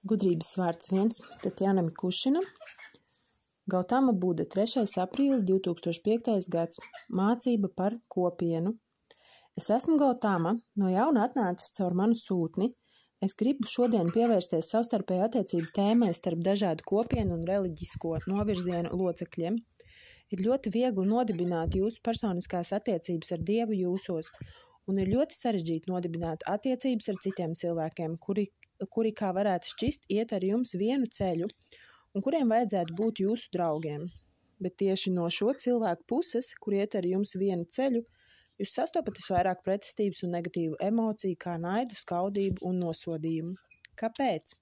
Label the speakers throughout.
Speaker 1: Gudrības vārds 1, Tatjana Mikušina, Gautama Buda, 3. aprīlis 2005. gads, mācība par kopienu. Es esmu Gautama, no jauna atnācis caur manu sūtni. Es gribu šodien pievērsties savstarpēju attiecību tēmai starp dažādu kopienu un reliģisko novirzienu locekļiem. Ir ļoti viegli nodibināt jūsu personiskās attiecības ar Dievu jūsos, un ir ļoti sarežģīti nodibināt attiecības ar citiem cilvēkiem, kuri kā varētu šķist, iet ar jums vienu ceļu, un kuriem vajadzētu būt jūsu draugiem. Bet tieši no šo cilvēku puses, kur iet ar jums vienu ceļu, jūs sastopat visvairāk pretestības un negatīvu emociju, kā naidu, skaudību un nosodījumu. Kāpēc?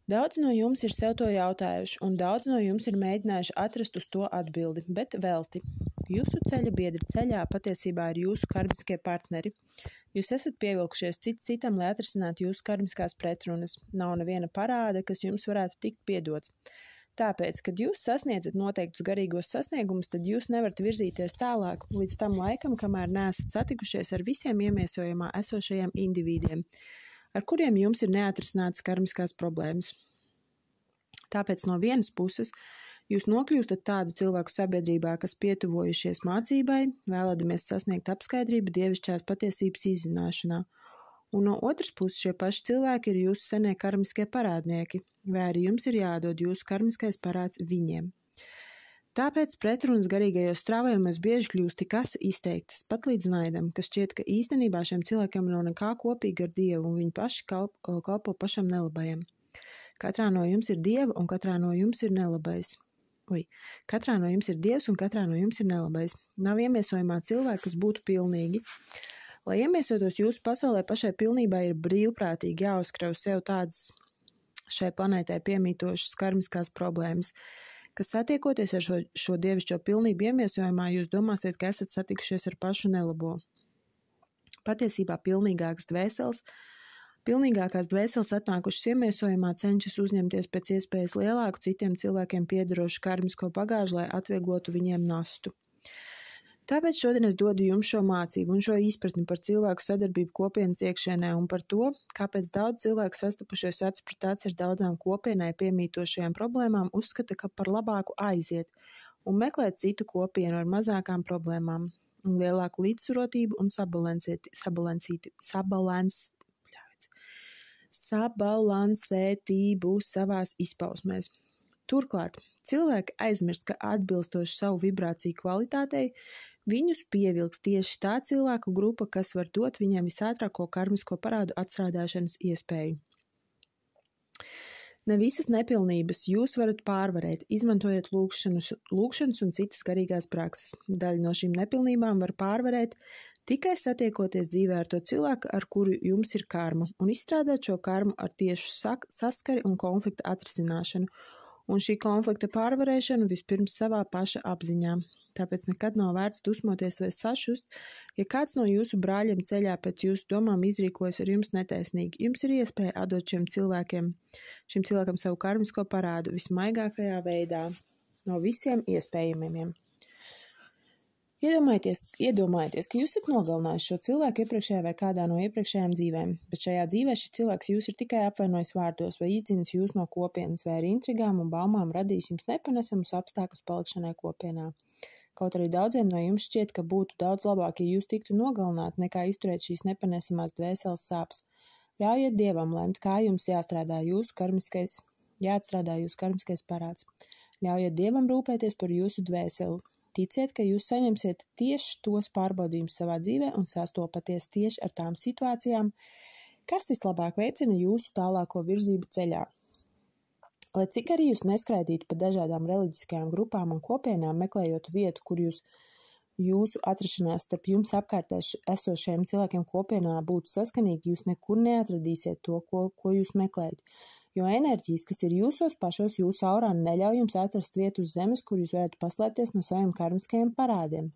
Speaker 1: Daudz no jums ir sev to jautājuši, un daudz no jums ir mēģinājuši atrast uz to atbildi, bet velti. Jūsu ceļa biedri ceļā patiesībā ir jūsu karmiskie partneri. Jūs esat pievilkušies citam, lai atrisinātu jūsu karmiskās pretrunas. Nav neviena parāda, kas jums varētu tikt piedots. Tāpēc, kad jūs sasniedzat noteiktus garīgos sasniegumus, tad jūs nevarat virzīties tālāk līdz tam laikam, kamēr neesat satikušies ar visiem iemiesojumā esošajiem indivīdiem, ar kuriem jums ir neatrisinātas karmiskās problēmas. Tāpēc no vienas puses jūs nokļūstat tādu cilvēku sabiedrībā, kas pietuvojušies mācībai, vēlēdamies sasniegt apskaidrību dievišķās patiesības izzināšanā. Un no otras puses šie paši cilvēki ir jūsu senie karmiskie parādnieki, vai arī jums ir jādod jūsu karmiskais parāds viņiem. Tāpēc pretrunas garīgajos strāvojumos bieži kļūst tik izteiktas, pat līdz naidam, kas šķiet, ka īstenībā šiem cilvēkiem nav nekā kopīga ar Dievu, un viņi paši kalpo pašam nelabajam. Katrā no jums ir Dieva, un katrā no jums ir nelabais. Katrā no jums ir Dievs, un katrā no jums ir nelabais. Nav iemiesojumā cilvēki, kas būtu pilnīgi. Lai iemiesotos jūsu pasaulē pašai pilnībā, ir brīvprātīgi jāuzkrauj sev tādas šai planētai piemītošas karmiskās problēmas, kas satiekoties ar šo dievišķo pilnību iemiesojumā, jūs domāsiet, ka esat satikušies ar pašu nelabo. Patiesībā pilnīgākās dvēseles atnākušas iemiesojumā cenšas uzņemties pēc iespējas lielāku citiem cilvēkiem piederošu karmisko bagāžu, lai atvieglotu viņiem nastu. Tāpēc šodien es dodu jums šo mācību un šo izpratni par cilvēku sadarbību kopienas iekšienē un par to, kāpēc daudz cilvēku sastapušies acis pret aci ar daudzām kopienai piemītošajām problēmām uzskata, ka par labāku aiziet un meklēt citu kopienu ar mazākām problēmām un lielāku līdzsvarotību un sabalansētību savās izpausmēs. Turklāt, cilvēki aizmirst, ka atbilstoši savu vibrāciju kvalitātei, viņus pievilks tieši tā cilvēku grupa, kas var dot viņiem visātrāko karmisko parādu atstrādāšanas iespēju. Ne visas nepilnības jūs varat pārvarēt, izmantojot lūgšanas un citas garīgās prakses. Daļu no šīm nepilnībām var pārvarēt tikai satiekoties dzīvē ar to cilvēku, ar kuru jums ir karma, un izstrādāt šo karmu ar tiešu saskari un konflikta atrisināšanu, un šī konflikta pārvarēšanu vispirms savā paša apziņā. Tāpēc nekad nav vērts dusmoties vai sašust, ja kāds no jūsu brāļiem ceļā pēc jūsu domām izrīkojas ar jums netaisnīgi. Jums ir iespēja atdot šim cilvēkam savu karmisko parādu vismaigākajā veidā, no visiem iespējamiem. Iedomājieties, ka jūs esat nogalinājuši šo cilvēku iepriekšējā vai kādā no iepriekšējām dzīvēm, bet šajā dzīvē šis cilvēks jūs ir tikai apvainojis vārdos vai izdzinis jūs no kopienas vai ar intrigām un baumām radījis jums nepanesamus apstākļus palikšanai kopienā. Kaut arī daudziem no jums šķiet, ka būtu daudz labāk, ja jūs tiktu nogalināti, nekā izturēt šīs nepanesamās dvēseles sāpes. Ļaujiet Dievam lemt, kā jums jāatstrādā jūsu karmiskais parāds. Ļaujiet Dievam rūpēties par jūsu dvēseli. Ticiet, ka jūs saņemsiet tieši tos pārbaudījumus savā dzīvē un sastopaties tieši ar tām situācijām, kas vislabāk veicina jūsu tālāko virzību ceļā. Lai cik arī jūs neskraidītu pa dažādām reliģiskajām grupām un kopienām, meklējot vietu, kur jūsu atrašanās starp jums apkārt esošajiem cilvēkiem kopienā būtu saskanīgi, jūs nekur neatradīsiet to, ko jūs meklējat. Jo enerģijas, kas ir jūsos pašos, jūsu aurā, neļauj jums atrast vietu uz zemes, kur jūs varat paslēpties no saviem karmiskajiem parādiem.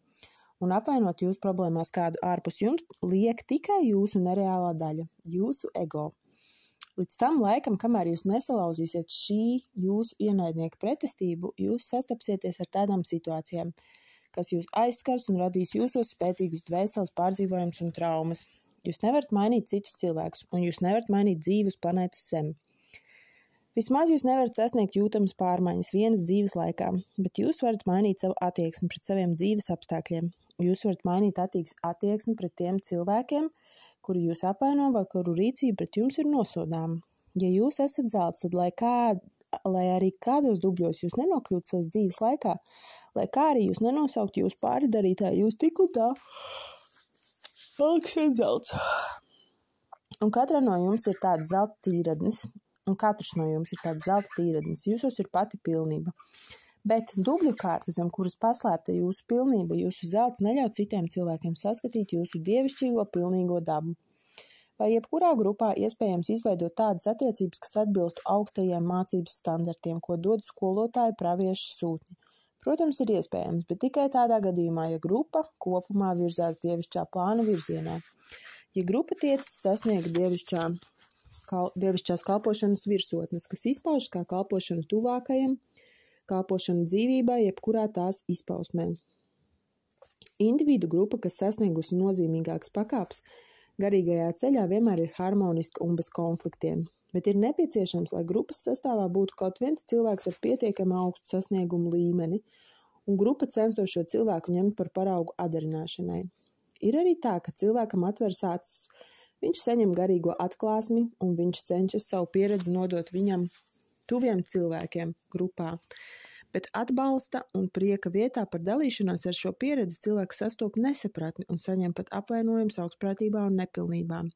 Speaker 1: Un apvainot jūsu problēmās kādu ārpus jums, liek tikai jūsu nereālā daļa, jūsu ego. Līdz tam laikam, kamēr jūs nesalauzīsiet šī jūsu ienaidnieka pretestību, jūs sastapsieties ar tādām situācijām, kas jūs aizskars un radīs jūsos spēcīgus dvēseles pārdzīvojumus un traumas. Jūs nevarat mainīt citus cilvēkus, un jūs nevarat mainīt dzīvi uz planētas Zeme. Vismaz jūs nevarat sasniegt jūtamas pārmaiņas vienas dzīves laikā, bet jūs varat mainīt savu attieksmi pret saviem dzīves apstākļiem. Jūs varat mainīt attieksmi pret tiem cilvēkiem, kuri jūs apvaino vai kuru rīcība pret jums ir nosodāma. Ja jūs esat zelts, tad lai arī kādos dubļos jūs nenokļūtu savas dzīves laikā, lai kā arī jūs nenosauktu jūsu pārdarītāju, jūs tik un tā paliksiet zelts. Un katrs no jums ir tāds zelta tīradnis, jūsos ir pati pilnība. Bet dubļu kārta, zem kuras paslēpta jūsu pilnība, jūsu zelta neļauj citiem cilvēkiem saskatīt jūsu dievišķīgo pilnīgo dabu. Vai jebkurā grupā iespējams izveidot tādas attiecības, kas atbilstu augstajiem mācības standartiem, ko dod skolotāji, pravieši, sūtņi? Protams, ir iespējams, bet tikai tādā gadījumā, ja grupa kopumā virzās dievišķā plāna virzienā. Ja grupa tiecas sasniegt dievišķās kalpošanas virsotnes, kas izpaužas kā kalpošana tuvākajam, kalpošana dzīvībai, jebkurā tās izpausmē. Individu grupa, kas sasniegusi nozīmīgākas pakāpes, garīgajā ceļā vienmēr ir harmoniska un bez konfliktiem, bet ir nepieciešams, lai grupas sastāvā būtu kaut viens cilvēks ar pietiekami augstu sasniegumu līmeni, un grupa censtos šo cilvēku ņemt par paraugu adarināšanai. Ir arī tā, ka cilvēkam atveras acis, viņš saņem garīgo atklāsmi, un viņš cenšas savu pieredzi nodot viņam tuviem cilvēkiem grupā. Bet atbalsta un prieka vietā par dalīšanos ar šo pieredzi cilvēks sastop nesapratni un saņem pat apvainojums augstprātībā un nepilnībām.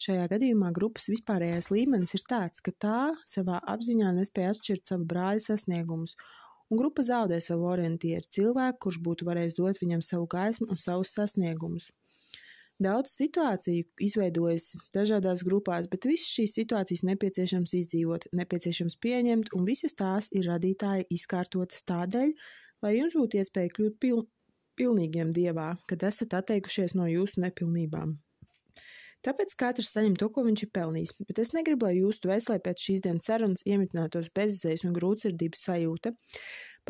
Speaker 1: Šajā gadījumā grupas vispārējais līmenis ir tāds, ka tā savā apziņā nespēja atšķirt savu brāļa sasniegumus, un grupa zaudē savu orientieru cilvēku, kurš būtu varējis dot viņam savu gaismu un savus sasniegumus. Daudz situāciju izveidojas dažādās grupās, bet visas šīs situācijas nepieciešams izdzīvot, nepieciešams pieņemt, un visas tās ir radītāji izkārtotas tādēļ, lai jums būtu iespēja kļūt pilnīgiem Dievā, kad esat atteikušies no jūsu nepilnībām. Tāpēc katrs saņem to, ko viņš ir pelnījis, bet es negribu, lai jūsu dvēselē pēc šīs dienas sarunas iemitinātos bezizejas un grūtsirdības sajūta.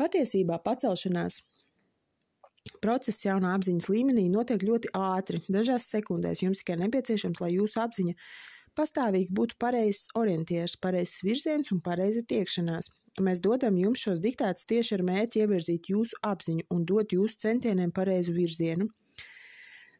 Speaker 1: Patiesībā pacelšanās process jaunā apziņas līmenī notiek ļoti ātri, dažās sekundēs. Jums tikai nepieciešams, lai jūsu apziņa pastāvīgi būtu pareizs orientieris, pareizs virziens un pareiza tiekšanās. Mēs dodam jums šos diktētus tieši ar mērķi ievirzīt jūsu apziņu un dot jūsu centieniem pareizu virzienu.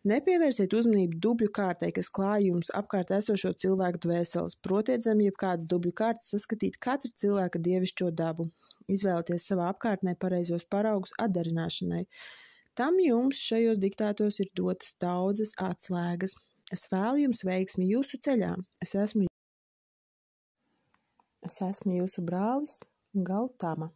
Speaker 1: Nepievērsiet uzmanību dubļu kārtai, kas klāj jums apkārt esošo cilvēku dvēseles. Protiet zem jebkādas dubļu kārtas saskatīt katra cilvēka dievišķo dabu. Izvēlieties savā apkārtnē pareizos paraugus atdarināšanai. Tam jums šajos diktētos ir dotas daudzas atslēgas. Es vēlu jums veiksmi jūsu ceļā. Es esmu jūsu brālis Gautama.